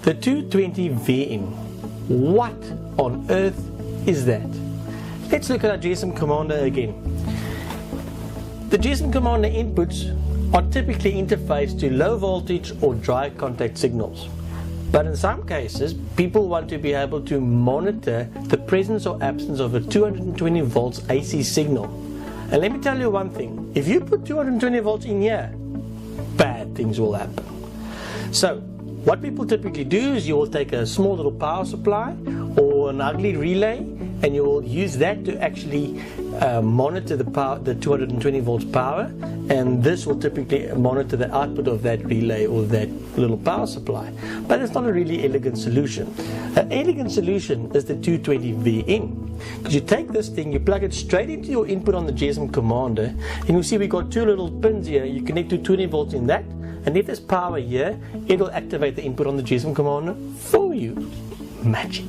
The 220V in. What on earth is that? Let's look at our GSM Commander again. The GSM Commander inputs are typically interfaced to low voltage or dry contact signals. But in some cases, people want to be able to monitor the presence or absence of a 220 volts AC signal. And let me tell you one thing, if you put 220 volts in here, bad things will happen. So, what people typically do is you will take a small little power supply or an ugly relay, and you will use that to actually monitor the power, the 220 volts power, and this will typically monitor the output of that relay or that little power supply. But it's not a really elegant solution. An elegant solution is the 220V in. Because you take this thing, you plug it straight into your input on the GSM Commander, and you'll see we've got two little pins here. You connect to 20 volts in that, and if there's power here, it'll activate the input on the GSM Commander for you. Magic.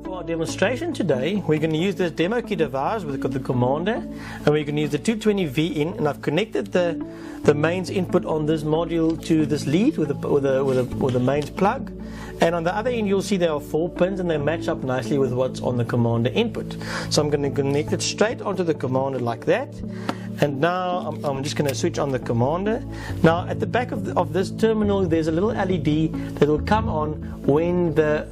For our demonstration today, we're going to use this demo key device with the Commander, and we're going to use the 220V in, and I've connected the mains input on this module to this lead with the mains plug. And on the other end, you'll see there are 4 pins, and they match up nicely with what's on the Commander input. So I'm going to connect it straight onto the Commander like that. And now I'm just going to switch on the Commander. Now at the back of this terminal, there's a little LED that will come on when the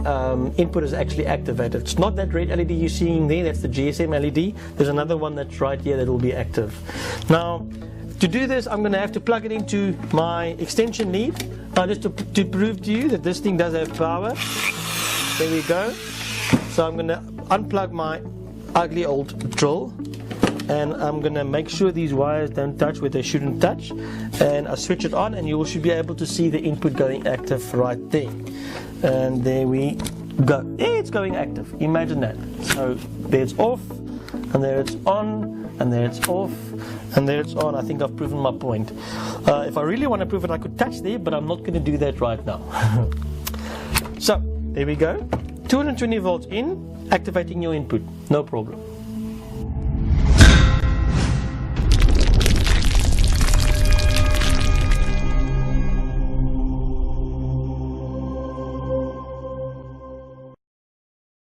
input is actually activated. It's not that red LED you're seeing there, that's the GSM LED. There's another one that's right here that will be active. Now, to do this, I'm going to have to plug it into my extension lead. Now, just to prove to you that this thing does have power. There we go. So I'm going to unplug my ugly old drill, and I'm going to make sure these wires don't touch where they shouldn't touch, and I switch it on, and you should be able to see the input going active right there. And there we go. It's going active. Imagine that. So there it's off, and there it's on, and there it's off, and there it's on. I think I've proven my point. If I really want to prove it, I could touch there, but I'm not going to do that right now. So there we go. 220 volts in, activating your input. No problem.